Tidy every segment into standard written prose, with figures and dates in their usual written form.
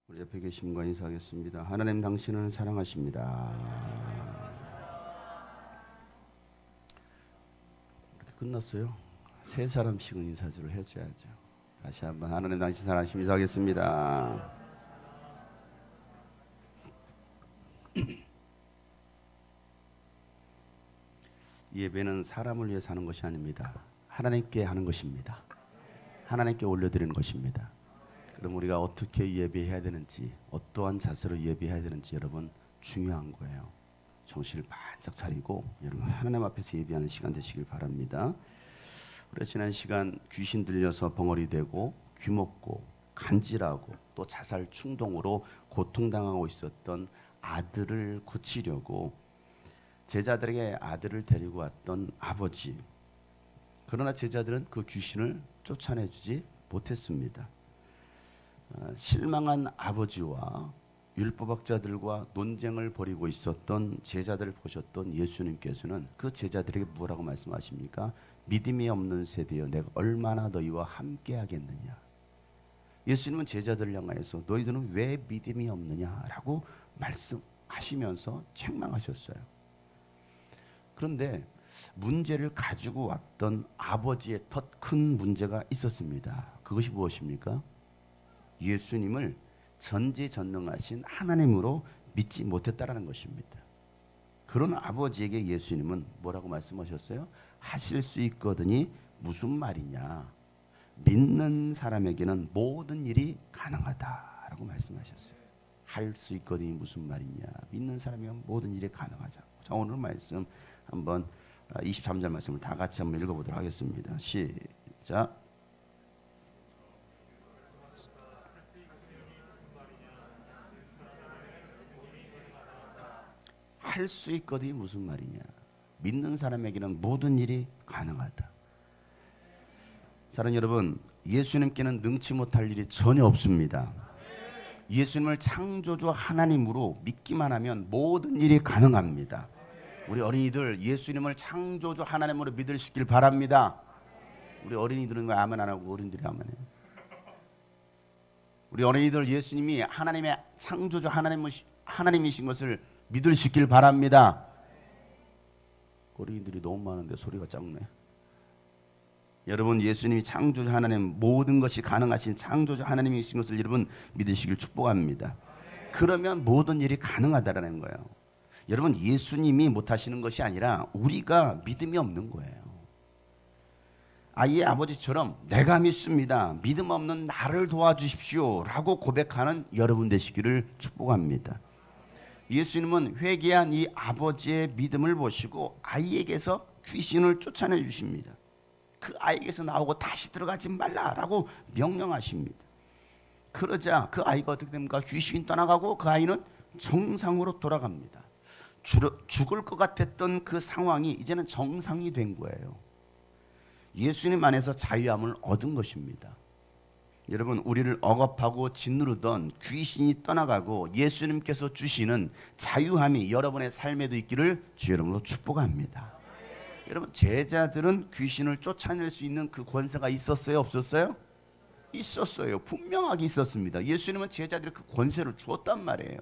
우리 옆에 계신 분과 인사하겠습니다. 하나님 당신을 사랑하십니다. 이렇게 끝났어요. 세 사람씩은 인사를 해줘야죠. 다시 한번 하나님 당신 사랑하십니다. 인사하겠습니다. 예배는 사람을 위해 사는 것이 아닙니다. 하나님께 하는 것입니다. 하나님께 올려드리는 것입니다. 그럼 우리가 어떻게 예배해야 되는지, 어떠한 자세로 예배해야 되는지 여러분 중요한 거예요. 정신을 바짝 차리고 여러분 하나님 앞에서 예배하는 시간 되시길 바랍니다. 우리 지난 시간 귀신 들려서 벙어리 되고 귀먹고 간질하고 또 자살 충동으로 고통당하고 있었던 아들을 고치려고 제자들에게 아들을 데리고 왔던 아버지. 그러나 제자들은 그 귀신을 쫓아내주지 못했습니다. 실망한 아버지와 율법학자들과 논쟁을 벌이고 있었던 제자들을 보셨던 예수님께서는 그 제자들에게 뭐라고 말씀하십니까? 믿음이 없는 세대여 내가 얼마나 너희와 함께 하겠느냐. 예수님은 제자들을 향하여서 너희들은 왜 믿음이 없느냐라고 말씀하시면서 책망하셨어요. 그런데 문제를 가지고 왔던 아버지의 더 큰 문제가 있었습니다. 그것이 무엇입니까? 예수님을 전지전능하신 하나님으로 믿지 못했다라는 것입니다. 그런 아버지에게 예수님은 뭐라고 말씀하셨어요? 하실 수 있거든이 무슨 말이냐? 믿는 사람에게는 모든 일이 가능하다라고 말씀하셨어요. 할 수 있거든이 무슨 말이냐? 믿는 사람이면 모든 일이 가능하자. 자, 오늘 말씀 한번 23절 말씀을 다 같이 한번 읽어보도록 하겠습니다. 시작. 할 수 있거든이 무슨 말이냐? 믿는 사람에게는 모든 일이 가능하다. 사랑하는 여러분, 예수님께는 능치 못할 일이 전혀 없습니다. 예수님을 창조주 하나님으로 믿기만 하면 모든 일이 가능합니다. 우리 어린이들 예수님을 창조주 하나님으로 믿으시길 바랍니다. 우리 어린이들은 왜 아멘 안 하고 어른들이 아멘 해요? 우리 어린이들 예수님이 하나님의 창조주 하나님이신 것을 믿으시길 바랍니다. 어린이들이 너무 많은데 소리가 작네. 여러분 예수님이 창조주 하나님, 모든 것이 가능하신 창조주 하나님이신 것을 여러분 믿으시길 축복합니다. 그러면 모든 일이 가능하다라는 거예요. 여러분 예수님이 못하시는 것이 아니라 우리가 믿음이 없는 거예요. 아이의 아버지처럼 내가 믿습니다, 믿음 없는 나를 도와주십시오 라고 고백하는 여러분 되시기를 축복합니다. 예수님은 회개한 이 아버지의 믿음을 보시고 아이에게서 귀신을 쫓아내 주십니다. 그 아이에게서 나오고 다시 들어가지 말라라고 명령하십니다. 그러자 그 아이가 어떻게 됩니까? 귀신이 떠나가고 그 아이는 정상으로 돌아갑니다. 죽을 것 같았던 그 상황이 이제는 정상이 된 거예요. 예수님 안에서 자유함을 얻은 것입니다. 여러분 우리를 억압하고 짓누르던 귀신이 떠나가고 예수님께서 주시는 자유함이 여러분의 삶에도 있기를 주 여러분으로 축복합니다. 여러분 제자들은 귀신을 쫓아낼 수 있는 그 권세가 있었어요? 없었어요? 있었어요. 분명하게 있었습니다. 예수님은 제자들이 그 권세를 주었단 말이에요.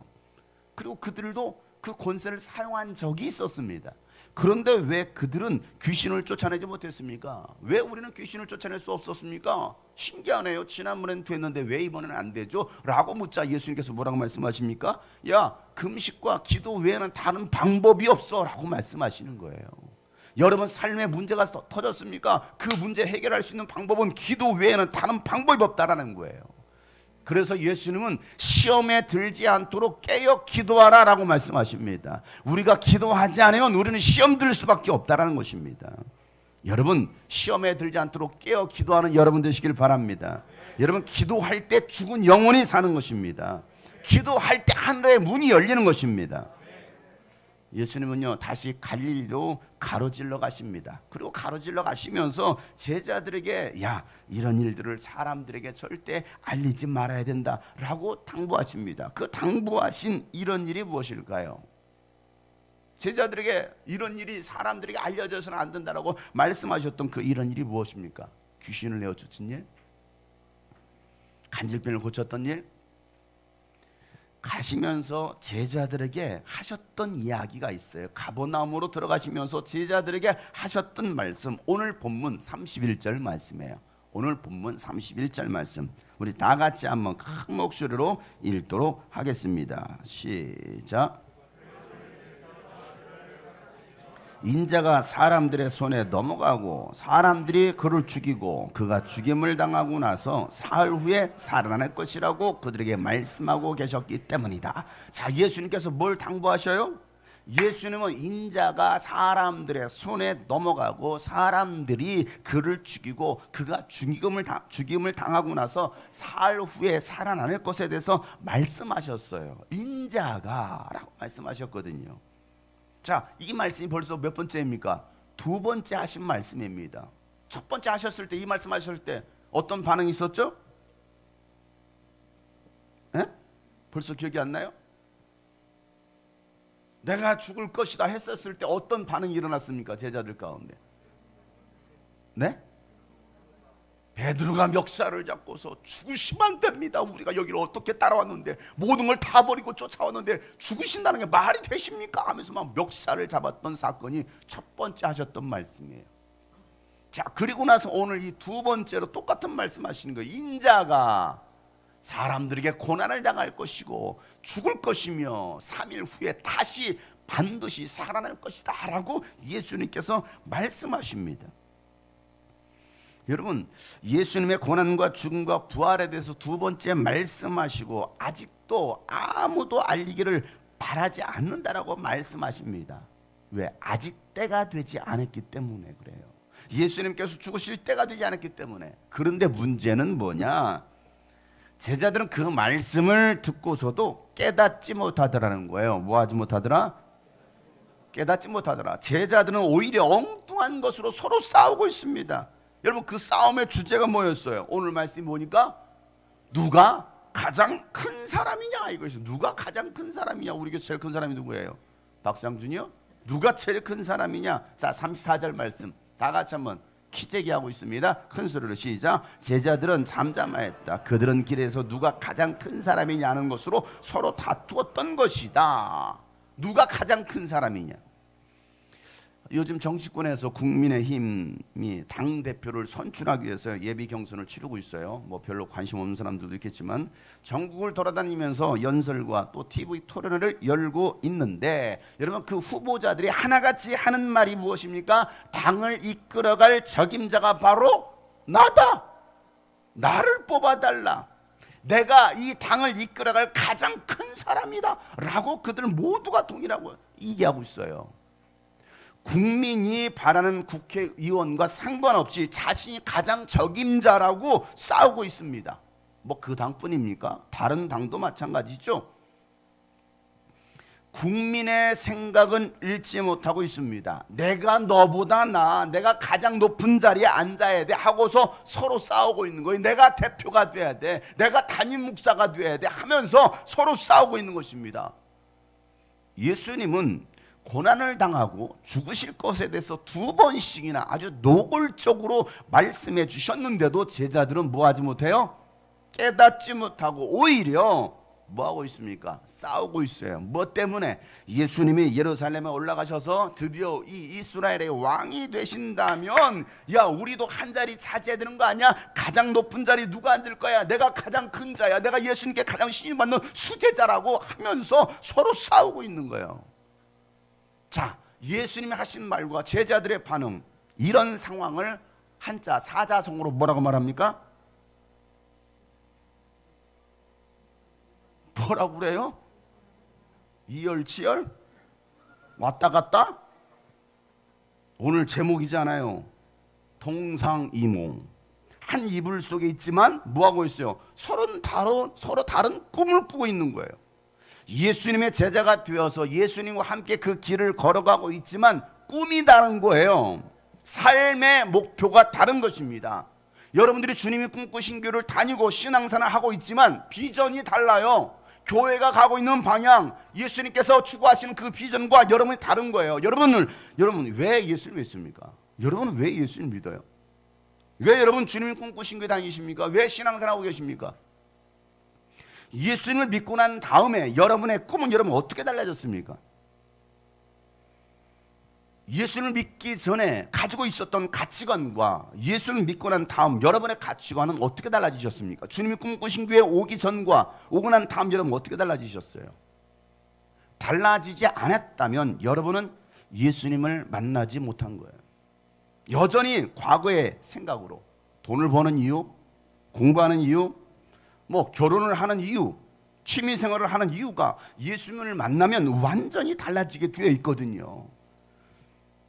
그리고 그들도 그 권세를 사용한 적이 있었습니다. 그런데 왜 그들은 귀신을 쫓아내지 못했습니까? 왜 우리는 귀신을 쫓아낼 수 없었습니까? 신기하네요. 지난번엔 됐는데 왜 이번에는 안 되죠? 라고 묻자 예수님께서 뭐라고 말씀하십니까? 야, 금식과 기도 외에는 다른 방법이 없어 라고 말씀하시는 거예요. 여러분 삶에 문제가 터졌습니까? 그 문제 해결할 수 있는 방법은 기도 외에는 다른 방법이 없다라는 거예요. 그래서 예수님은 시험에 들지 않도록 깨어 기도하라 라고 말씀하십니다. 우리가 기도하지 않으면 우리는 시험 들 수밖에 없다라는 것입니다. 여러분 시험에 들지 않도록 깨어 기도하는 여러분 되시길 바랍니다. 여러분 기도할 때 죽은 영혼이 사는 것입니다. 기도할 때 하늘의 문이 열리는 것입니다. 예수님은요 다시 갈릴리로 가로질러 가십니다. 그리고 가로질러 가시면서 제자들에게 야 이런 일들을 사람들에게 절대 알리지 말아야 된다라고 당부하십니다. 그 당부하신 이런 일이 무엇일까요? 제자들에게 이런 일이 사람들에게 알려져서는 안 된다라고 말씀하셨던 그 이런 일이 무엇입니까? 귀신을 내어쫓은 일, 간질병을 고쳤던 일, 가시면서 제자들에게 하셨던 이야기가 있어요. 가버나움으로 들어가시면서 제자들에게 하셨던 말씀, 오늘 본문 31절 말씀이에요. 오늘 본문 31절 말씀 우리 다 같이 한번 큰 목소리로 읽도록 하겠습니다. 시작. 인자가 사람들의 손에 넘어가고 사람들이 그를 죽이고 그가 죽임을 당하고 나서 사흘 후에 살아날 것이라고 그들에게 말씀하고 계셨기 때문이다. 자, 예수님께서 뭘 당부하셔요? 예수님은 인자가 사람들의 손에 넘어가고 사람들이 그를 죽이고 그가 죽임을 당하고 나서 사흘 후에 살아날 것에 대해서 말씀하셨어요. 인자가 라고 말씀하셨거든요. 자, 이 말씀이 벌써 몇 번째입니까? 두 번째 하신 말씀입니다. 첫 번째 하셨을 때, 이 말씀하셨을 때 어떤 반응이 있었죠? 에? 벌써 기억이 안 나요? 내가 죽을 것이다 했었을 때 어떤 반응이 일어났습니까? 제자들 가운데. 네? 베드로가 멱살을 잡고서 죽으시면 안 됩니다. 우리가 여기를 어떻게 따라왔는데 모든 걸 다 버리고 쫓아왔는데 죽으신다는 게 말이 되십니까? 하면서 막 멱살을 잡았던 사건이 첫 번째 하셨던 말씀이에요. 자, 그리고 나서 오늘 이 두 번째로 똑같은 말씀하시는 거예요. 인자가 사람들에게 고난을 당할 것이고 죽을 것이며 3일 후에 다시 반드시 살아날 것이다 라고 예수님께서 말씀하십니다. 여러분, 예수님의 고난과 죽음과 부활에 대해서 두 번째 말씀하시고 아직도 아무도 알리기를 바라지 않는다라고 말씀하십니다. 왜? 아직 때가 되지 않았기 때문에 그래요. 예수님께서 죽으실 때가 되지 않았기 때문에. 그런데 문제는 뭐냐? 제자들은 그 말씀을 듣고서도 깨닫지 못하더라는 거예요. 뭐 하지 못하더라? 깨닫지 못하더라. 제자들은 오히려 엉뚱한 것으로 서로 싸우고 있습니다. 여러분, 그 싸움의 주제가 뭐였어요? 오늘 말씀이 보니까 누가 가장 큰 사람이냐 이것이. 누가 가장 큰 사람이냐. 우리 교회 제일 큰 사람이 누구예요? 박상준이요? 누가 제일 큰 사람이냐. 자, 34절 말씀 다 같이 한번 키재기하고 있습니다. 큰 소리로 시작. 제자들은 잠잠하였다. 그들은 길에서 누가 가장 큰 사람이냐는 것으로 서로 다투었던 것이다. 누가 가장 큰 사람이냐. 요즘 정치권에서 국민의힘이 당대표를 선출하기 위해서 예비 경선을 치르고 있어요. 뭐 별로 관심 없는 사람들도 있겠지만 전국을 돌아다니면서 연설과 또 TV 토론회를 열고 있는데 여러분, 그 후보자들이 하나같이 하는 말이 무엇입니까? 당을 이끌어갈 적임자가 바로 나다. 나를 뽑아달라. 내가 이 당을 이끌어갈 가장 큰 사람이다 라고 그들 모두가 동의라고 얘기하고 있어요. 국민이 바라는 국회의원과 상관없이 자신이 가장 적임자라고 싸우고 있습니다. 뭐 그 당뿐입니까? 다른 당도 마찬가지죠. 국민의 생각은 읽지 못하고 있습니다. 내가 너보다 나아, 내가 가장 높은 자리에 앉아야 돼 하고서 서로 싸우고 있는 거예요. 내가 대표가 돼야 돼, 내가 담임 목사가 돼야 돼 하면서 서로 싸우고 있는 것입니다. 예수님은 고난을 당하고 죽으실 것에 대해서 두 번씩이나 아주 노골적으로 말씀해 주셨는데도 제자들은 뭐하지 못해요? 깨닫지 못하고 오히려 뭐하고 있습니까? 싸우고 있어요. 뭐 때문에? 예수님이 예루살렘에 올라가셔서 드디어 이 이스라엘의 왕이 되신다면 야, 우리도 한 자리 차지해야 되는 거 아니야? 가장 높은 자리 누가 앉을 거야? 내가 가장 큰 자야. 내가 예수님께 가장 신임받는 수제자라고 하면서 서로 싸우고 있는 거예요. 자, 예수님이 하신 말과 제자들의 반응, 이런 상황을 한자 사자성어로 뭐라고 말합니까? 뭐라고 그래요? 이열치열? 왔다 갔다? 오늘 제목이잖아요. 동상이몽. 한 이불 속에 있지만 뭐하고 있어요? 서로 다른 꿈을 꾸고 있는 거예요. 예수님의 제자가 되어서 예수님과 함께 그 길을 걸어가고 있지만 꿈이 다른 거예요. 삶의 목표가 다른 것입니다. 여러분들이 주님이 꿈꾸신 교회를 다니고 신앙생활을 하고 있지만 비전이 달라요. 교회가 가고 있는 방향, 예수님께서 추구하시는 그 비전과 여러분이 다른 거예요. 여러분 왜 예수를 믿습니까? 여러분은 왜 예수를 믿어요? 왜 여러분 주님이 꿈꾸신 교회 다니십니까? 왜 신앙생활 하고 계십니까? 예수님을 믿고 난 다음에 여러분의 꿈은 여러분 어떻게 달라졌습니까? 예수를 믿기 전에 가지고 있었던 가치관과 예수를 믿고 난 다음 여러분의 가치관은 어떻게 달라지셨습니까? 주님이 꿈꾸신 교회 오기 전과 오고 난 다음 여러분 어떻게 달라지셨어요? 달라지지 않았다면 여러분은 예수님을 만나지 못한 거예요. 여전히 과거의 생각으로 돈을 버는 이유, 공부하는 이유, 뭐 결혼을 하는 이유, 취미생활을 하는 이유가 예수님을 만나면 완전히 달라지게 되어 있거든요.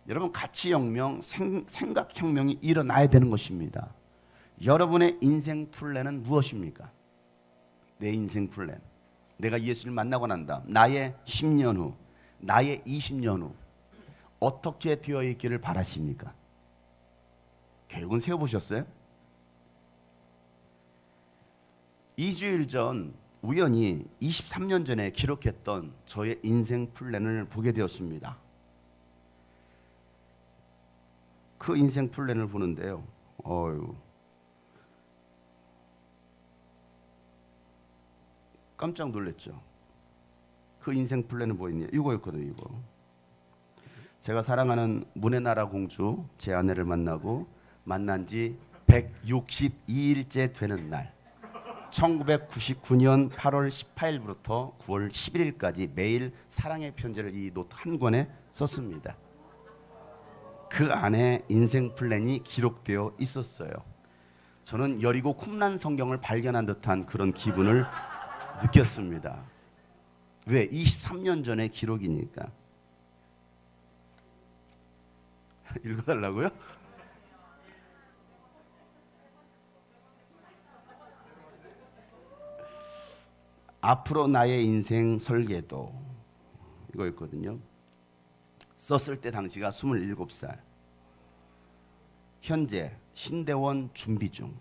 여러분 가치혁명, 생각혁명이 일어나야 되는 것입니다. 여러분의 인생 플랜은 무엇입니까? 내 인생 플랜. 내가 예수를 만나고 난 다음 나의 10년 후, 나의 20년 후 어떻게 되어 있기를 바라십니까? 계획은 세워보셨어요? 2주일 전 우연히 23년 전에 기록했던 저의 인생 플랜을 보게 되었습니다. 그 인생 플랜을 보는데요. 깜짝 놀랐죠. 그 인생 플랜은 뭐였냐? 이거였거든요. 이거. 제가 사랑하는 문해나라 공주 제 아내를 만난 지 162일째 되는 날 1999년 8월 18일부터 9월 11일까지 매일 사랑의 편지를 이 노트 한 권에 썼습니다. 그 안에 인생 플랜이 기록되어 있었어요. 저는 여리고 쿰란 성경을 발견한 듯한 그런 기분을 느꼈습니다. 왜? 23년 전의 기록이니까. 읽어달라고요? 앞으로 나의 인생 설계도 이거였거든요. 썼을 때 당시가 27살. 현재 신대원 준비 중.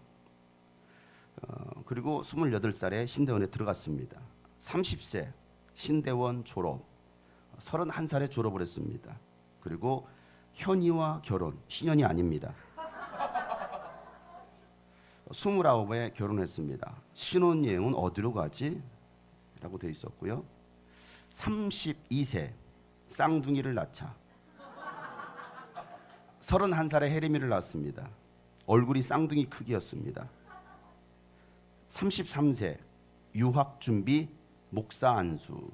그리고 28살에 신대원에 들어갔습니다. 30세 신대원 졸업. 31살에 졸업을 했습니다. 그리고 현이와 결혼. 신현이 아닙니다. 29에 결혼했습니다. 신혼여행은 어디로 가지? 라고 되어 있었고요. 32세 쌍둥이를 낳자 31살에 혜림이를 낳았습니다. 얼굴이 쌍둥이 크기였습니다. 33세 유학 준비 목사 안수.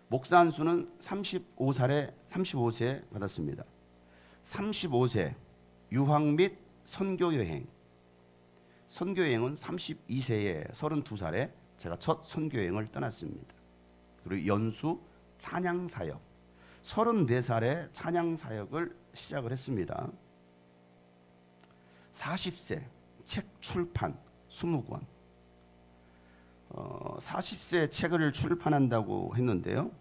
목사 안수는 35세에 받았습니다. 35세 유학 및 선교 여행. 선교 여행은 32세에 32살에 제가 첫 선교 여행을 떠났습니다. 그리고 연수 찬양 사역. 34살에 찬양 사역을 시작을 했습니다. 40세 책 출판 20권. 40세 책을 출판한다고 했는데요.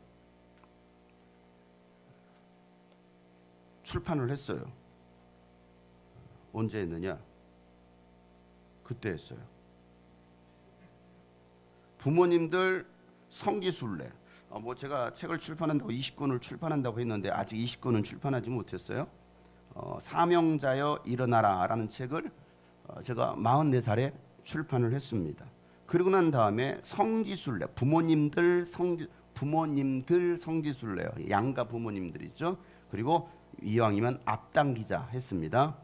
출판을 했어요. 언제 했느냐? 그때 했어요. 부모님들 성기순례. 제가 책을 출판한다고 20권을 출판한다고 했는데 아직 20권은 출판하지 못했어요. 사명자여 일어나라라는 책을 제가 44살에 출판을 했습니다. 그리고 난 다음에 성지순례, 부모님들 성지순례요. 양가 부모님들이죠. 그리고 이왕이면 앞당기자 했습니다.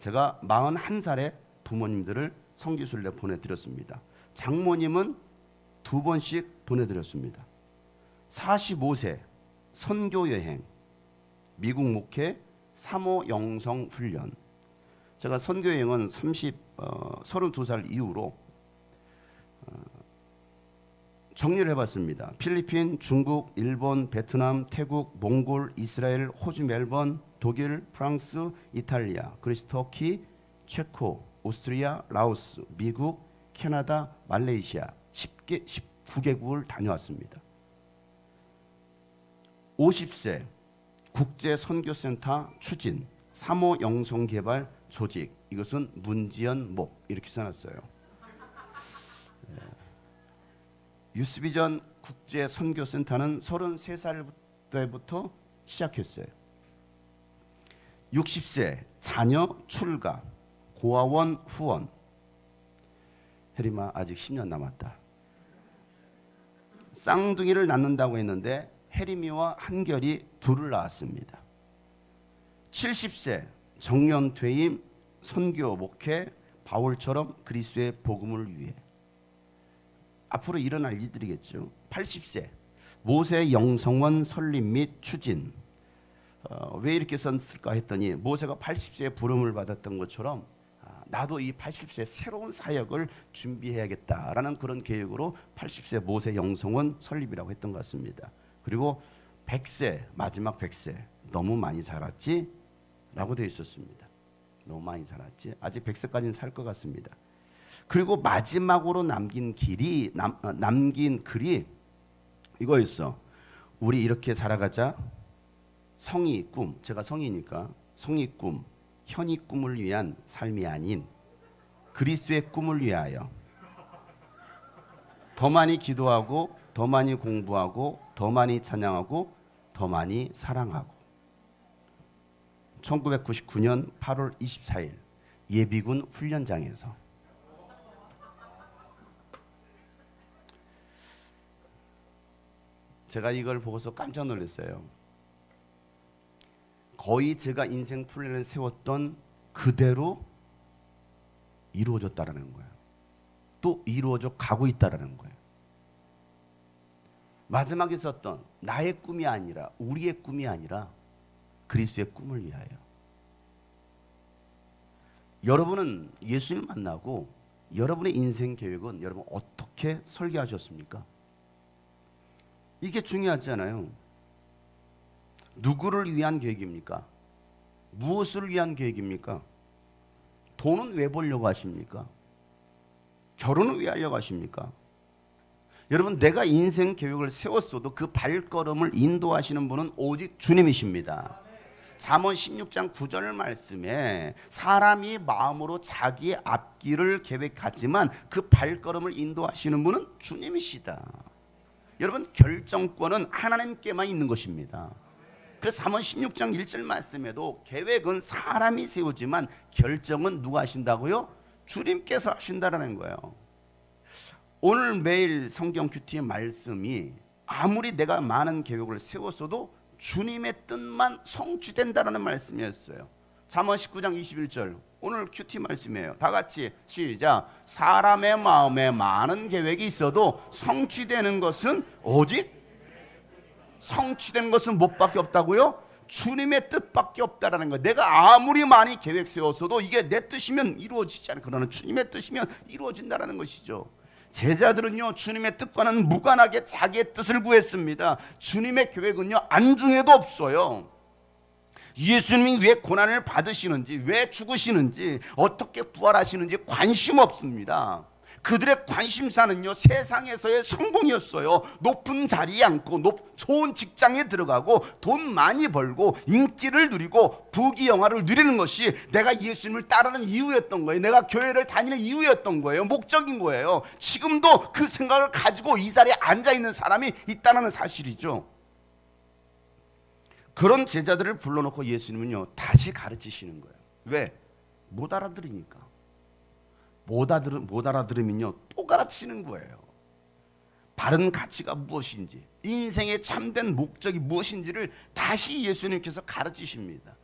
제가 41살에 부모님들을 성지순례 보내드렸습니다. 장모님은 2번씩 보내드렸습니다. 45세 선교여행, 미국 목회 3호 영성 훈련. 제가 선교여행은 32살 이후로 정리를 해봤습니다. 필리핀, 중국, 일본, 베트남, 태국, 몽골, 이스라엘, 호주, 멜번, 독일, 프랑스, 이탈리아, 그리스, 터키, 체코, 오스트리아, 라오스, 미국, 캐나다, 말레이시아 19개국을 다녀왔습니다. 50세 국제선교센터 추진 3호 영성개발 조직. 이것은 문지연 목 이렇게 써놨어요. 유스비전 국제선교센터는 33살 때부터 시작했어요. 60세 자녀 출가 고아원 후원. 혜림아 아직 10년 남았다. 쌍둥이를 낳는다고 했는데 해리미와 한결이 둘을 낳았습니다. 70세 정년 퇴임, 선교 목회, 바울처럼 그리스도의 복음을 위해 앞으로 일어날 일들이겠죠. 80세 모세 영성원 설립 및 추진. 왜 이렇게 썼을까 했더니 모세가 80세에 부름을 받았던 것처럼 나도 이 80세 새로운 사역을 준비해야겠다라는 그런 계획으로 80세 모세 영성원 설립이라고 했던 것 같습니다. 그리고 100세 마지막 100세 너무 많이 살았지? 라고 되어 있었습니다. 너무 많이 살았지? 아직 100세까지는 살 것 같습니다. 그리고 마지막으로 남긴 글이 이거였어. 우리 이렇게 살아가자. 성의 꿈, 제가 성이니까 성의 꿈, 현이 꿈을 위한 삶이 아닌 그리스도의 꿈을 위하여 더 많이 기도하고 더 많이 공부하고 더 많이 찬양하고 더 많이 사랑하고. 1999년 8월 24일 예비군 훈련장에서 제가 이걸 보고서 깜짝 놀랐어요. 거의 제가 인생 플랜을 세웠던 그대로 이루어졌다라는 거예요. 또 이루어져 가고 있다라는 거예요. 마지막에 썼던 나의 꿈이 아니라 우리의 꿈이 아니라 그리스도의 꿈을 위하여. 여러분은 예수님 만나고 여러분의 인생 계획은 여러분 어떻게 설계하셨습니까? 이게 중요하잖아요. 누구를 위한 계획입니까? 무엇을 위한 계획입니까? 돈은 왜 벌려고 하십니까? 결혼은 왜 하려고 하십니까? 여러분, 내가 인생 계획을 세웠어도 그 발걸음을 인도하시는 분은 오직 주님이십니다. 잠언 16장 9절 말씀에 사람이 마음으로 자기의 앞길을 계획하지만 그 발걸음을 인도하시는 분은 주님이시다. 여러분, 결정권은 하나님께만 있는 것입니다. 그래서 잠언 16장 1절 말씀에도 계획은 사람이 세우지만 결정은 누가 하신다고요? 주님께서 하신다라는 거예요. 오늘 매일 성경 큐티의 말씀이 아무리 내가 많은 계획을 세웠어도 주님의 뜻만 성취된다라는 말씀이었어요. 잠언 19장 21절 오늘 큐티 말씀이에요. 다 같이 시작. 사람의 마음에 많은 계획이 있어도 성취되는 것은 오직 성취된 것은 뭐밖에 없다고요? 주님의 뜻밖에 없다라는 거예요. 내가 아무리 많이 계획 세웠어도 이게 내 뜻이면 이루어지지 않아요. 그러나 주님의 뜻이면 이루어진다라는 것이죠. 제자들은요, 주님의 뜻과는 무관하게 자기의 뜻을 구했습니다. 주님의 계획은요, 안중에도 없어요. 예수님이 왜 고난을 받으시는지, 왜 죽으시는지, 어떻게 부활하시는지 관심 없습니다. 그들의 관심사는요, 세상에서의 성공이었어요. 높은 자리에 앉고 좋은 직장에 들어가고 돈 많이 벌고 인기를 누리고 부귀영화를 누리는 것이 내가 예수님을 따르는 이유였던 거예요. 내가 교회를 다니는 이유였던 거예요. 목적인 거예요. 지금도 그 생각을 가지고 이 자리에 앉아있는 사람이 있다는 사실이죠. 그런 제자들을 불러놓고 예수님은요, 다시 가르치시는 거예요. 왜? 못 알아들으니까. 못 알아들으면요, 또 가르치는 거예요. 바른 가치가 무엇인지, 인생의 참된 목적이 무엇인지를 다시 예수님께서 가르치십니다.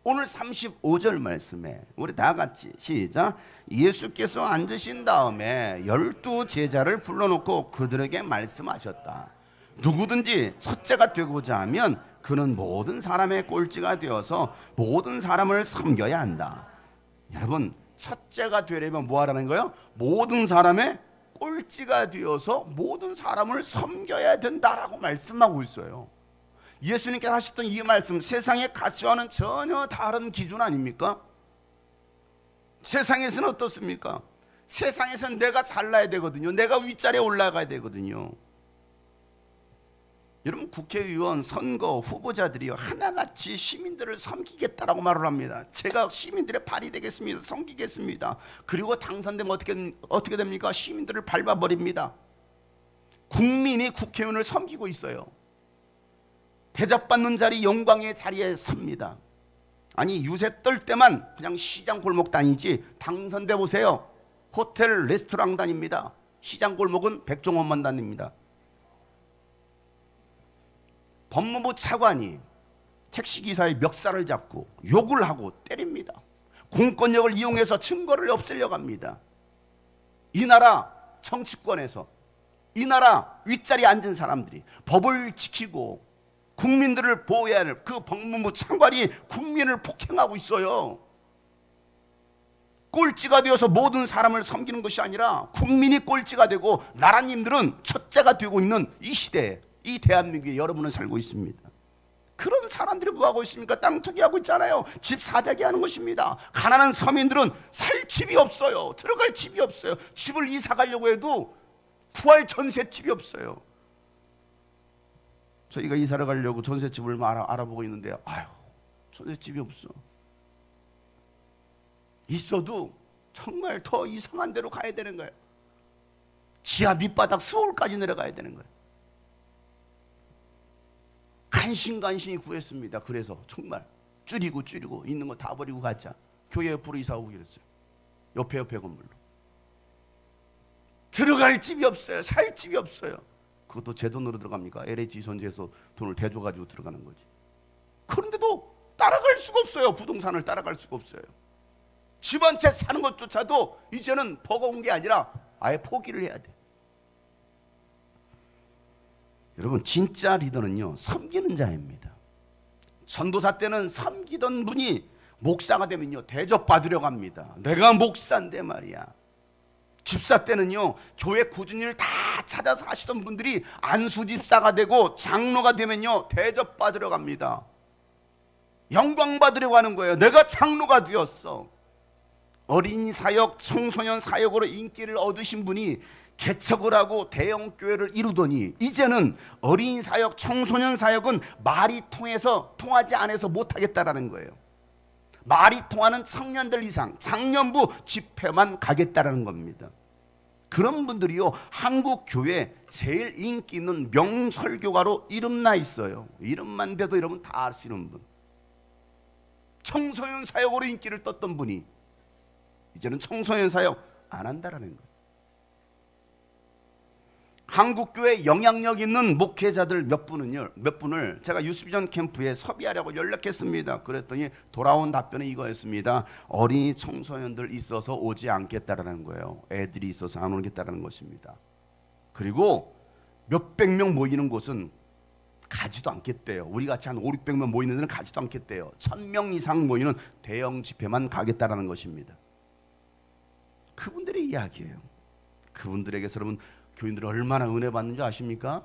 오늘 35절 말씀에 우리 다 같이 시작. 예수께서 앉으신 다음에 12 제자를 불러놓고 그들에게 말씀하셨다. 누구든지 첫째가 되고자 하면 그는 모든 사람의 꼴찌가 되어서 모든 사람을 섬겨야 한다. 여러분, 첫째가 되려면 뭐 하라는 거예요? 모든 사람의 꼴찌가 되어서 모든 사람을 섬겨야 된다라고 말씀하고 있어요. 예수님께서 하셨던 이 말씀, 세상의 가치와는 전혀 다른 기준 아닙니까? 세상에서는 어떻습니까? 세상에서는 내가 잘나야 되거든요. 내가 윗자리에 올라가야 되거든요. 여러분, 국회의원 선거 후보자들이요, 하나같이 시민들을 섬기겠다라고 말을 합니다. 제가 시민들의 발이 되겠습니다. 섬기겠습니다. 그리고 당선되면 어떻게 됩니까? 시민들을 밟아버립니다. 국민이 국회의원을 섬기고 있어요. 대접받는 자리, 영광의 자리에 섭니다. 아니, 유세 떨 때만 그냥 시장 골목 다니지 당선돼 보세요. 호텔 레스토랑 다닙니다. 시장 골목은 백종원만 다닙니다. 법무부 차관이 택시기사의 멱살을 잡고 욕을 하고 때립니다. 공권력을 이용해서 증거를 없애려고 합니다. 이 나라 정치권에서, 이 나라 윗자리에 앉은 사람들이 법을 지키고 국민들을 보호해야 할 그 법무부 차관이 국민을 폭행하고 있어요. 꼴찌가 되어서 모든 사람을 섬기는 것이 아니라 국민이 꼴찌가 되고 나라님들은 첫째가 되고 있는 이 시대에, 이 대한민국에 여러분은 살고 있습니다. 그런 사람들이 뭐하고 있습니까? 땅 투기하고 있잖아요. 집 사재기 하는 것입니다. 가난한 서민들은 살 집이 없어요. 들어갈 집이 없어요. 집을 이사 가려고 해도 구할 전셋집이 없어요. 저희가 이사를 가려고 전셋집을 알아보고 있는데 아유, 전셋집이 없어. 있어도 정말 더 이상한 데로 가야 되는 거예요. 지하 밑바닥 서울까지 내려가야 되는 거예요. 간신간신히 구했습니다. 그래서 정말 줄이고 있는 거 다 버리고 가자. 교회 옆으로 이사 오기로 했어요. 옆에 건물로. 들어갈 집이 없어요. 살 집이 없어요. 그것도 제 돈으로 들어갑니까? LH 손재에서 돈을 대줘가지고 들어가는 거지. 그런데도 따라갈 수가 없어요. 부동산을 따라갈 수가 없어요. 집 한 채 사는 것조차도 이제는 버거운 게 아니라 아예 포기를 해야 돼. 여러분, 진짜 리더는요, 섬기는 자입니다. 전도사 때는 섬기던 분이 목사가 되면요, 대접받으려고 합니다. 내가 목사인데 말이야. 집사 때는요, 교회 꾸준히를 다 찾아서 하시던 분들이 안수 집사가 되고 장로가 되면요, 대접받으려고 합니다. 영광 받으려고 하는 거예요. 내가 장로가 되었어. 어린이 사역, 청소년 사역으로 인기를 얻으신 분이 개척을 하고 대형 교회를 이루더니 이제는 어린이 사역, 청소년 사역은 말이 통해서 통하지 않아서 못하겠다라는 거예요. 말이 통하는 청년들 이상 장년부 집회만 가겠다라는 겁니다. 그런 분들이요, 한국 교회 제일 인기 있는 명설교가로 이름나 있어요. 이름만 대도 여러분 다 아시는 분. 청소년 사역으로 인기를 떴던 분이 이제는 청소년 사역 안 한다라는 거예요. 한국교회 영향력 있는 목회자들 몇 분을 제가 유스비전 캠프에 섭외하려고 연락했습니다. 그랬더니 돌아온 답변이 이거였습니다. 어린이 청소년들 있어서 오지 않겠다라는 거예요. 애들이 있어서 안 오겠다라는 것입니다. 그리고 몇백 명 모이는 곳은 가지도 않겠대요. 우리 같이 한 500~600명 모이는 데는 가지도 않겠대요. 1000명 이상 모이는 대형 집회만 가겠다라는 것입니다. 그분들의 이야기예요. 그분들에게서 여러분, 교인들은 얼마나 은혜 받는 줄 아십니까?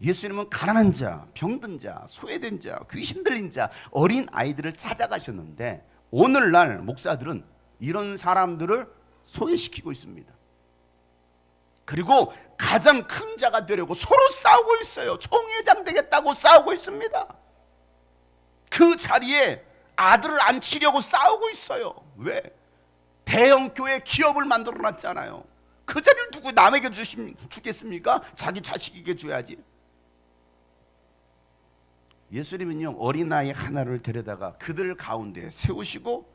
예수님은 가난한 자, 병든 자, 소외된 자, 귀신 들린 자, 어린 아이들을 찾아가셨는데 오늘날 목사들은 이런 사람들을 소외시키고 있습니다. 그리고 가장 큰 자가 되려고 서로 싸우고 있어요. 총회장 되겠다고 싸우고 있습니다. 그 자리에 아들을 앉히려고 싸우고 있어요. 왜? 대형 교회 기업을 만들어 놨잖아요. 그 자리를 누구 남에게 주겠습니까? 자기 자식에게 줘야지. 예수님은요, 어린아이 하나를 데려다가 그들 가운데 세우시고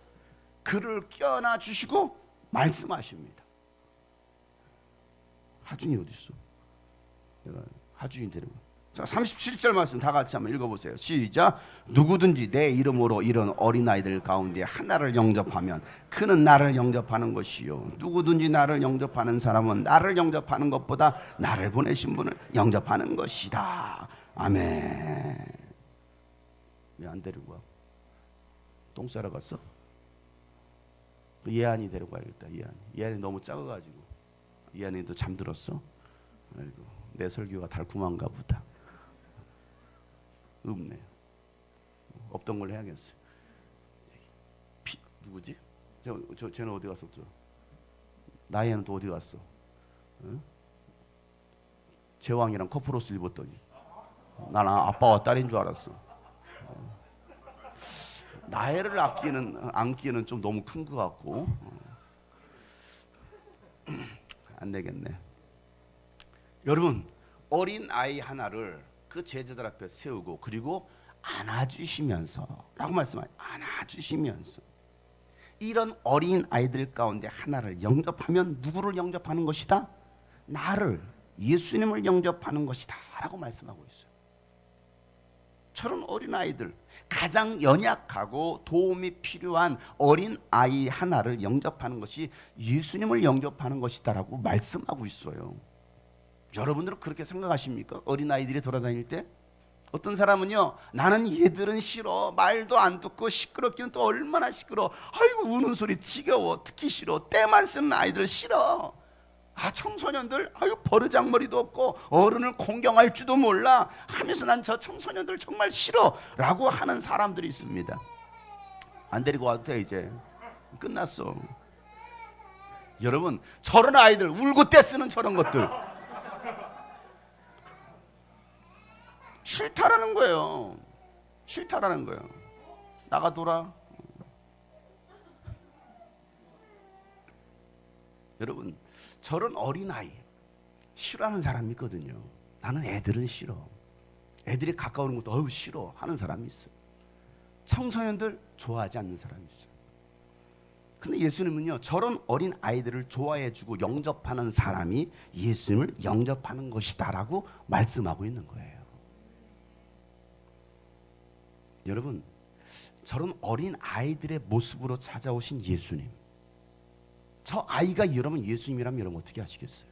그를 껴안아 주시고 말씀하십니다. 하준이 어디 있어? 내가 하준이 데리고. 자, 37절 말씀 다 같이 한번 읽어보세요. 시작. 누구든지 내 이름으로 이런 어린아이들 가운데 하나를 영접하면 그는 나를 영접하는 것이요, 누구든지 나를 영접하는 사람은 나를 영접하는 것보다 나를 보내신 분을 영접하는 것이다. 아멘. 왜 안 데리고 와? 똥 싸러 갔어? 예한이 데리고 가야겠다. 예한이 너무 작아가지고. 예한이도 잠들었어? 아이고, 내 설교가 달콤한가 보다. 없네. 없던 걸로 해야겠어요. 누구지? 쟤는 어디 갔었죠? 나이는 또 어디 갔어? 응? 제왕이랑 커플옷을 입었더니 나는 아빠와 딸인 줄 알았어. 나이를 안기는 좀 너무 큰 것 같고 안 되겠네. 여러분, 어린 아이 하나를 그 제자들 앞에 세우고 그리고 안아주시면서 라고 말씀하세요. 안아주시면서 이런 어린 아이들 가운데 하나를 영접하면 누구를 영접하는 것이다? 나를, 예수님을 영접하는 것이다 라고 말씀하고 있어요. 저런 어린아이들, 가장 연약하고 도움이 필요한 어린아이 하나를 영접하는 것이 예수님을 영접하는 것이다라고 말씀하고 있어요. 여러분들은 그렇게 생각하십니까? 어린아이들이 돌아다닐 때? 어떤 사람은요, 나는 얘들은 싫어, 말도 안 듣고 시끄럽기는 또 얼마나 시끄러, 아이고 우는 소리 지겨워, 듣기 싫어, 때만 쓰는 아이들 싫어. 아, 청소년들, 아유 버르장머리도 없고 어른을 공경할 줄도 몰라 하면서 난 저 청소년들 정말 싫어 라고 하는 사람들이 있습니다. 안 데리고 와도 돼, 이제 끝났어. 여러분, 저런 아이들, 울고 떼쓰는 저런 것들 싫다라는 거예요. 싫다라는 거예요. 나가 돌아. 여러분, 저런 어린아이 싫어하는 사람이 있거든요. 나는 애들은 싫어, 애들이 가까우는 것도 어우 싫어 하는 사람이 있어요. 청소년들 좋아하지 않는 사람이 있어요. 근데 예수님은요, 저런 어린 아이들을 좋아해주고 영접하는 사람이 예수님을 영접하는 것이다 라고 말씀하고 있는 거예요. 여러분, 저런 어린 아이들의 모습으로 찾아오신 예수님, 저 아이가 여러분 예수님이라면 여러분 어떻게 하시겠어요?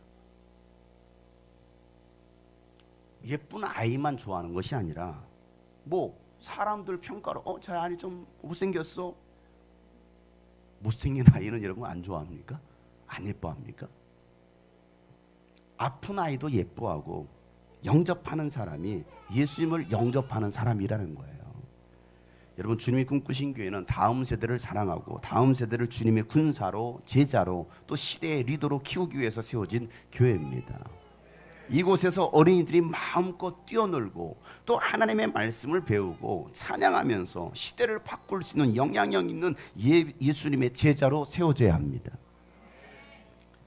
예쁜 아이만 좋아하는 것이 아니라 뭐 사람들 평가로 저 아이 좀 못생겼어, 못생긴 아이는 여러분 안 좋아합니까? 안 예뻐합니까? 아픈 아이도 예뻐하고 영접하는 사람이 예수님을 영접하는 사람이라는 거예요. 여러분, 주님이 꿈꾸신 교회는 다음 세대를 사랑하고 다음 세대를 주님의 군사로, 제자로, 또 시대의 리더로 키우기 위해서 세워진 교회입니다. 이곳에서 어린이들이 마음껏 뛰어놀고 또 하나님의 말씀을 배우고 찬양하면서 시대를 바꿀 수 있는 영향력 있는 예수님의 제자로 세워져야 합니다.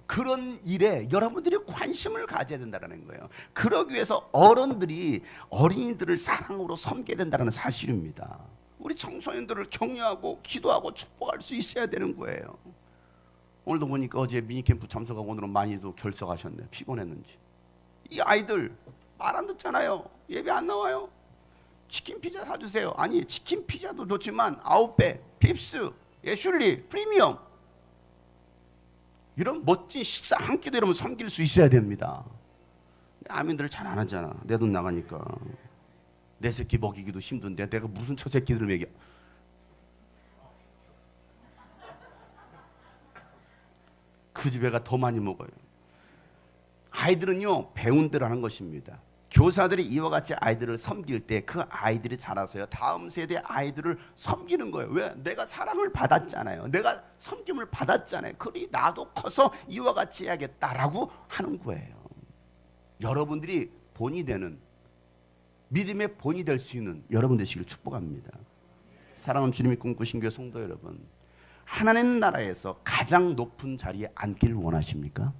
그런 일에 여러분들이 관심을 가져야 된다는 거예요. 그러기 위해서 어른들이 어린이들을 사랑으로 섬겨야 된다는 사실입니다. 우리 청소년들을 격려하고 기도하고 축복할 수 있어야 되는 거예요. 오늘도 보니까 어제 미니캠프 참석하고 오늘은 많이도 결석하셨네요. 피곤했는지. 이 아이들 말 안 듣잖아요. 예배 안 나와요. 치킨 피자 사주세요. 아니, 치킨 피자도 좋지만 아웃백, 빕스, 애슐리, 프리미엄 이런 멋진 식사 한 끼도 이러면 섬길 수 있어야 됩니다. 아멘들을 잘 안 하잖아. 내 돈 나가니까. 내 새끼 먹이기도 힘든데 내가 무슨 저 새끼들을 먹여. 그 집 애가 더 많이 먹어요. 아이들은요, 배운 대로 하는 것입니다. 교사들이 이와 같이 아이들을 섬길 때 그 아이들이 자라서요, 다음 세대 아이들을 섬기는 거예요. 왜? 내가 사랑을 받았잖아요. 내가 섬김을 받았잖아요. 그러니 나도 커서 이와 같이 해야겠다라고 하는 거예요. 여러분들이 본이 되는, 믿음의 본이 될 수 있는 여러분 되시길 축복합니다. 사랑하는 주님이 꿈꾸신 교회 성도 여러분, 하나님 나라에서 가장 높은 자리에 앉기를 원하십니까?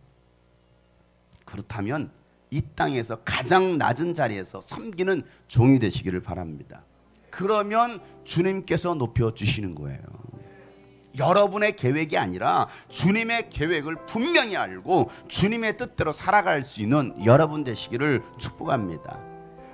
그렇다면 이 땅에서 가장 낮은 자리에서 섬기는 종이 되시기를 바랍니다. 그러면 주님께서 높여주시는 거예요. 여러분의 계획이 아니라 주님의 계획을 분명히 알고 주님의 뜻대로 살아갈 수 있는 여러분 되시기를 축복합니다.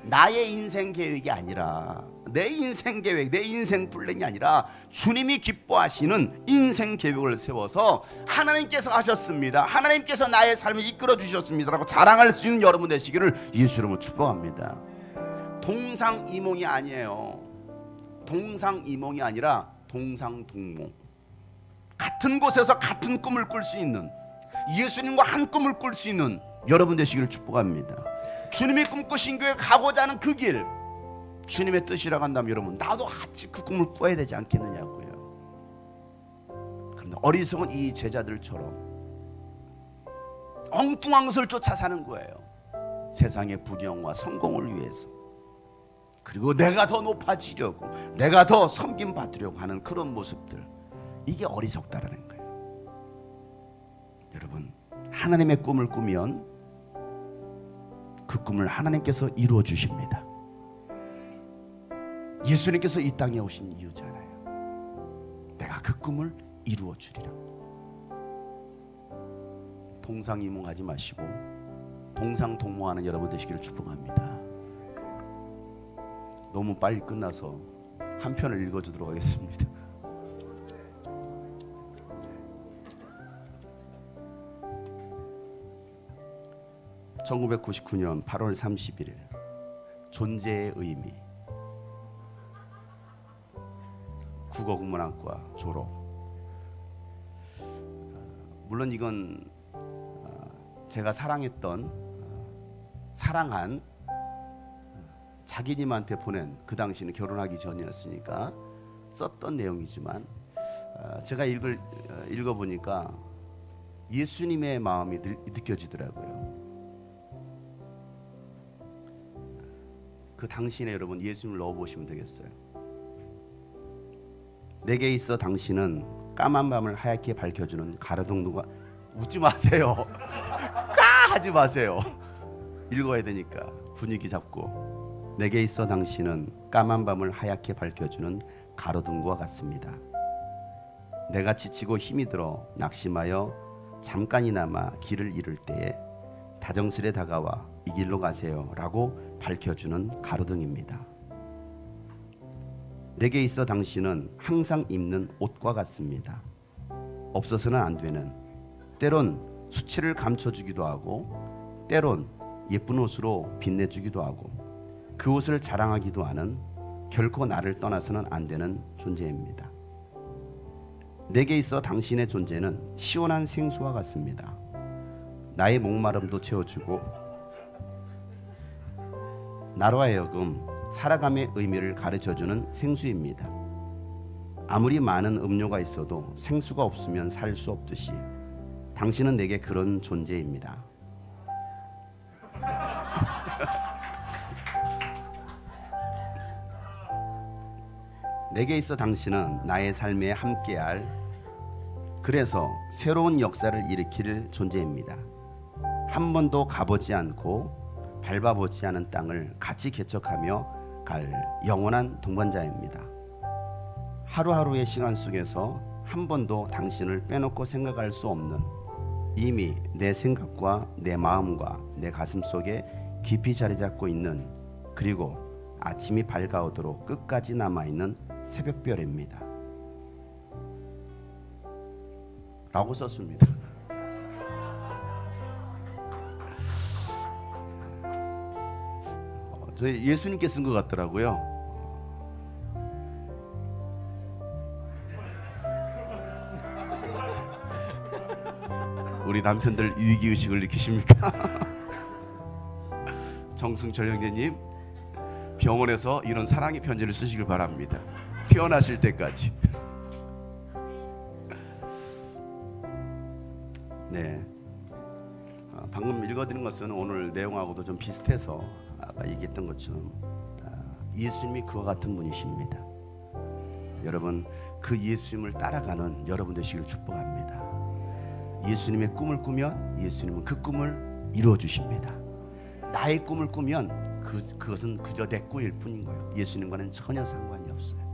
나의 인생 계획이 아니라, 내 인생 계획, 내 인생 플랜이 아니라 주님이 기뻐하시는 인생 계획을 세워서 하나님께서 하셨습니다, 하나님께서 나의 삶을 이끌어 주셨습니다 라고 자랑할 수 있는 여러분 되시기를 예수 이름으로 축복합니다. 동상이몽이 아니에요. 동상이몽이 아니라 동상동몽. 같은 곳에서 같은 꿈을 꿀 수 있는, 예수님과 한 꿈을 꿀 수 있는 여러분 되시기를 축복합니다. 주님이 꿈꾸신 교회 가고자 하는 그 길, 주님의 뜻이라고 한다면 여러분, 나도 같이 그 꿈을 꿔야 되지 않겠느냐고요. 그런데 어리석은 이 제자들처럼 엉뚱한 것을 쫓아 사는 거예요. 세상의 부경과 성공을 위해서, 그리고 내가 더 높아지려고, 내가 더 섬김 받으려고 하는 그런 모습들, 이게 어리석다라는 거예요. 여러분, 하나님의 꿈을 꾸면 그 꿈을 하나님께서 이루어 주십니다. 예수님께서 이 땅에 오신 이유잖아요. 내가 그 꿈을 이루어 주리라. 동상이몽하지 마시고 동상동몽하는 여러분 되시기를 축복합니다. 너무 빨리 끝나서 한 편을 읽어주도록 하겠습니다. (1999년 8월 31일) 존재의 의미. 국어국문학과 졸업. 물론 이건 제가 사랑한 자기님한테 보낸, 그 당시는 결혼하기 전이었으니까 썼던 내용이지만 제가 읽어보니까 예수님의 마음이 느껴지더라고요. 그 당신에 여러분 예수님을 넣어보시면 되겠어요. 내게 있어 당신은 까만 밤을 하얗게 밝혀주는 가로등과. 웃지 마세요. 까 하지 마세요. 읽어야 되니까 분위기 잡고. 내게 있어 당신은 까만 밤을 하얗게 밝혀주는 가로등과 같습니다. 내가 지치고 힘이 들어 낙심하여 잠깐이나마 길을 잃을 때에 다정스레 다가와 이 길로 가세요 라고 밝혀주는 가로등입니다. 내게 있어 당신은 항상 입는 옷과 같습니다. 없어서는 안 되는, 때론 수치를 감춰주기도 하고 때론 예쁜 옷으로 빛내주기도 하고 그 옷을 자랑하기도 하는, 결코 나를 떠나서는 안 되는 존재입니다. 내게 있어 당신의 존재는 시원한 생수와 같습니다. 나의 목마름도 채워주고 나로 하여금 살아감의 의미를 가르쳐주는 생수입니다. 아무리 많은 음료가 있어도 생수가 없으면 살 수 없듯이 당신은 내게 그런 존재입니다. 내게 있어 당신은 나의 삶에 함께할, 그래서 새로운 역사를 일으킬 존재입니다. 한 번도 가보지 않고 밟아보지 않은 땅을 같이 개척하며 갈 영원한 동반자입니다. 하루하루의 시간 속에서 한 번도 당신을 빼놓고 생각할 수 없는, 이미 내 생각과 내 마음과 내 가슴 속에 깊이 자리 잡고 있는, 그리고 아침이 밝아오도록 끝까지 남아있는 새벽별입니다 라고 썼습니다. 저희 예수님께 쓴 것 같더라고요. 우리 남편들 위기의식을 느끼십니까? 정승철 형제님, 병원에서 이런 사랑의 편지를 쓰시길 바랍니다. 태어나실 때까지. 네, 방금 읽어드린 것은 오늘 내용하고도 좀 비슷해서 아까 얘기했던 것처럼 예수님이 그와 같은 분이십니다. 여러분, 그 예수님을 따라가는 여러분 되시기를 축복합니다. 예수님의 꿈을 꾸면 예수님은 그 꿈을 이루어 주십니다. 나의 꿈을 꾸면 그것은 그저 내 꿈일 뿐인 거예요. 예수님과는 전혀 상관이 없어요.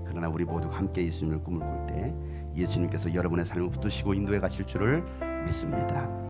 그러나 우리 모두가 함께 예수님을 꿈을 꿀 때 예수님께서 여러분의 삶을 붙드시고 인도해 가실 줄을 믿습니다.